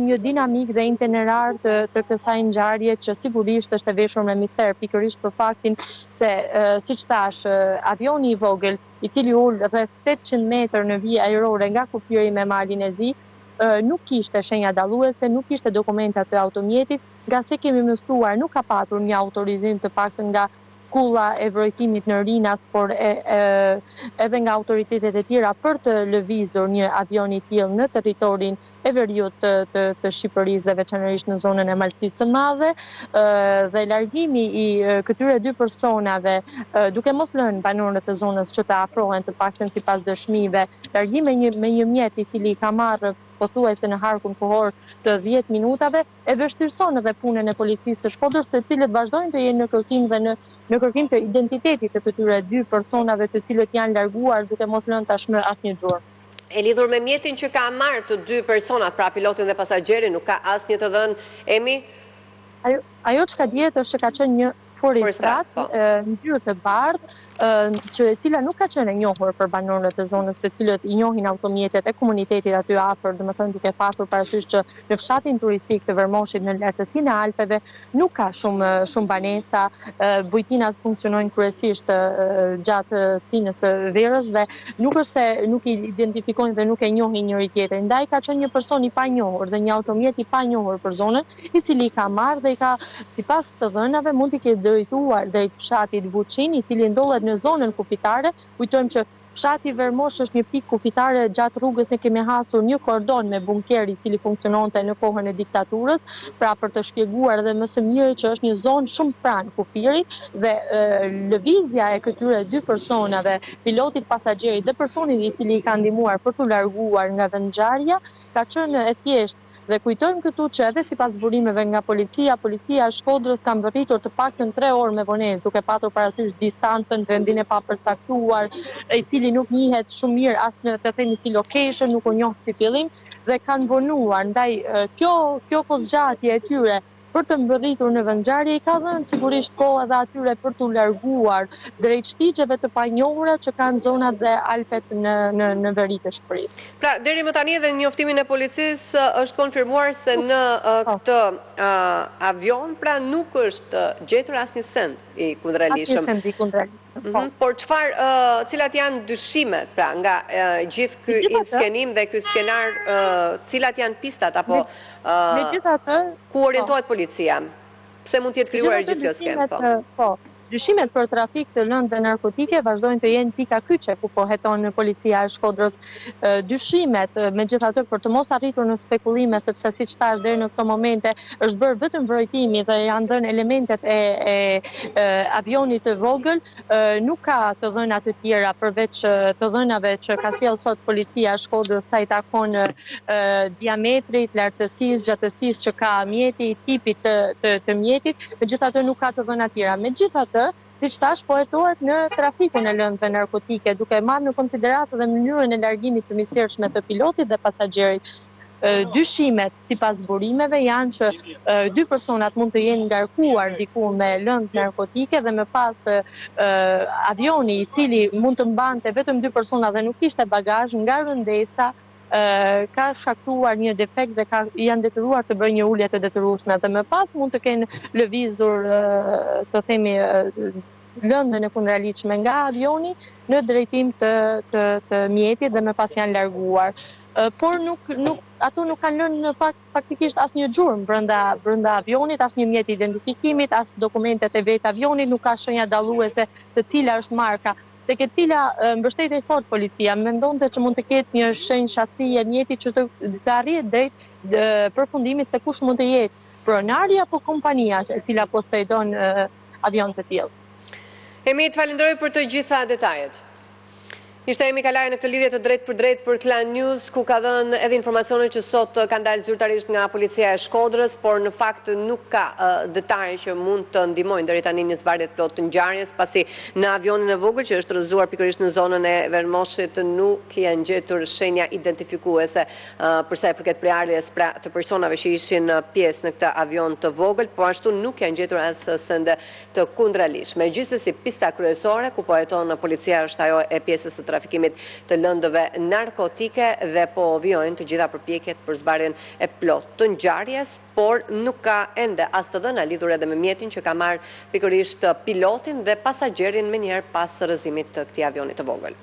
një dinamik dhe itinerar të kësaj ngjarje që sigurisht është e veshur me mister, pikërisht për faktin se, siç thash, avioni i vogël, i cili ul rreth 800 metër në vijë ajrore nga kufiri me malin e Zi, nuk kishte shenja dalluese, nuk kishte dokumenta të automjetit, nga se kemi mësuar nuk ka patur një autorizim të paktën nga kulla e vrojtimit në Rinas, por edhe nga autoritetet e tjera për të lëvizur një avion i tillë në territorin e veriut të Shqipërisë dhe veçanërisht në zonën e Maltisë së Madhe, dhe largimi i këtyre dy personave, duke mos lënë banorët e zonës që të afrohen të paktën sipas dëshmive, largimi me një mjet i cili ka marrë pothuajse në harkun kohor të 10 minutave, e vështirëson edhe punën e policisë së Shkodrës, të cilët vazhdojnë të jenë në kërkim dhe në kërkim të identitetit të këtyre dy personave të cilët janë larguar duke mos lënë tashmë asnjë gjurmë. E lidhur me mjetin që ka marrë të dy personat, pra pilotin dhe pasagjerin, nuk ka asnjë të dhënë, Emi? Ajo çka dihet është që ka qenë një foristrat në ngjyrë të bardhë, që e cila nuk ka qenë e njohur për banorët e zonës, të cilët i njohin automjetet e komunitetit aty afër, domethënë duke pasur parasysh që në fshatin turistik të Vermoshit në lartësinë e Alpeve nuk ka shumë banesa, bujtinat funksionojnë kryesisht gjatë stinës së verës dhe nuk është se nuk i identifikojnë dhe nuk e njohin njëri tjetrin. Ndaj ka qenë një person i panjohur dhe një automjet i panjohur për zonën, i cili ka marrë dhe i ka, sipas të dhënave, mund të ketë drejtuar drejt fshatit Vuçin, i cili ndodhet në zonën kufitare. Kujtojmë që fshati Vermosh është një pikë kufitare, gjatë rrugës ne kemi hasur një kordon me bunker i cili funksiononte në kohën e diktaturës, pra për të shpjeguar edhe më së miri që është një zonë shumë pranë kufirit dhe lëvizja e këtyre dy personave, pilotit, pasagjerit dhe personit i cili i ka ndihmuar për t'u larguar nga vendngjarja, ka qenë e thjeshtë. Dhe kujtojmë këtu që edhe sipas burimeve nga policia e Shkodrës ka mbërritur të paktën 3 orë me vonesë, duke patur parasysh distancën, vendin e papërcaktuar, i cili nuk njihet shumë mirë as në të themi si location, nuk u njoh si fillim, dhe kanë vonuar. Ndaj kjo kozgjatje e tyre për të mbërritur në vendngjarje i ka dhënë sigurisht kohë edhe atyre për t'u larguar drejt shtigjeve të panjohura që kanë zonat dhe Alpet në veri të Shqipërisë. Pra, deri më tani edhe njoftimin e policisë është konfirmuar se në këtë avion, pra nuk është gjetur asnjë send i kundërligjshëm. Asnjë send i kundërligjshëm. Por cilat janë dyshimet, pra, nga gjithë ky inskenim dhe ky skenar, cilat janë pistat apo ku orientohet policia? Pse mund të jetë krijuar gjithë kjo skemë? Po. Dyshimet për trafik të lëndëve narkotike vazhdojnë të jenë pika kyçe ku po heton policia e Shkodrës. Dyshimet, megjithatë, për të mos arritur në spekulime, sepse siç thash deri në këto momente është bërë vetëm vrojtimi dhe janë dhënë elementet e avionit të vogël, nuk ka të dhëna të tjera përveç të dhënave që ka sjellë sot policia e Shkodrës sa i takon diametrit, lartësisë, gjatësisë që ka mjeti, tipit të mjetit, megjithatë nuk ka të dhëna tjera. Megjithatë, siç thash, po hetohet në trafikun e lëndëve narkotike, duke marrë në konsideratë dhe mënyrën e largimit të mistershme të pilotit dhe pasagjerit. Dyshimet, sipas burimeve, janë që dy personat mund të jenë ngarkuar diku me lëndë narkotike dhe më pas avioni i cili mund të mbante vetëm dy persona dhe nuk kishte bagazh, nga rëndesa ka shkaktuar një defekt dhe janë detyruar të bëjnë një ulje të detyrueshme dhe më pas mund të kenë lëvizur të themi lëndën e kundërligjshme nga avioni në drejtim të mjetit dhe më pas janë larguar. Por ato nuk kanë lënë faktikisht asnjë gjurmë brenda avionit, asnjë mjet identifikimit, as dokumentet e vetë avionit, nuk ka shenja dalluese të cila është marka. Tek e cila mbështetej fort policia, mendonte që mund të ketë një shenjë shasi e mjetit që të arrihet drejt përfundimit se kush mund të jetë pronari apo kompania e cila posedon avion të tillë. Emi, të falenderoj për të gjitha detajet. Ishte Emi Kalaj në këtë lidhje të drejt për drejt për Klan News, ku ka dhënë edhe informacione që sot kanë dalë zyrtarisht nga policia e Shkodrës, por në fakt nuk ka detaje që mund të ndihmojnë deri tani në zbardhje të plotë të ngjarjes, pasi në avionin e vogël që është rrëzuar pikërisht në zonën e Vermoshit nuk janë gjetur shenja identifikuese për sa i përket prerjes të personave që ishin pjesë në këtë avion të vogël, po ashtu nuk janë gjetur as sende të kundërligjshme. Megjithësi pista kryesore ku po heton policia është ajo e pjesës së trafikimit të lëndëve narkotike dhe po vijojnë të gjitha përpjekjet për zbarjen e plot të ngjarjes, por nuk ka ende as të dhëna lidhur edhe me mjetin që ka marrë pikërisht pilotin dhe pasagerin menjëherë pas rrëzimit të këtij avioni të vogël.